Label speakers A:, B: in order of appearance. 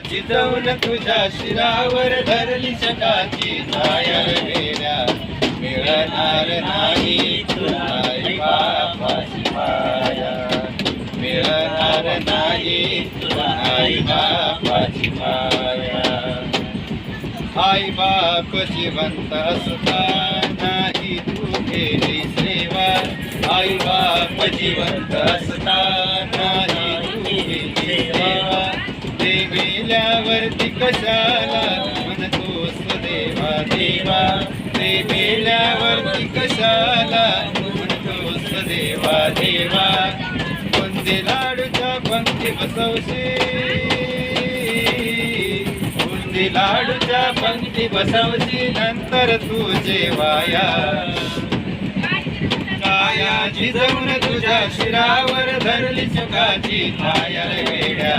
A: जिजवून तुझ्या शिरावर धरली शकाची छाया वेड्या मिळणार नाही तुला आई बापाची माया मिळणार नाही तुला आई बापाची माया आई बाप जिवंत असतानाही तू केली सेवा आई बाप जिवंत असतानाही तू केली सेवा ते मेल्यावरती कशाला म्हणतोस देवा देवा ते मेल्यावरती कशाला म्हणतोस देवा देवा बुंदी लाडूच्या पंक्ती बसवशी बुंदी लाडूच्या पंक्ती बसवशी नंतर तू जेवाया काया जिजवून तुझ्या शिरावर धरली सुखाची छाया वेड्या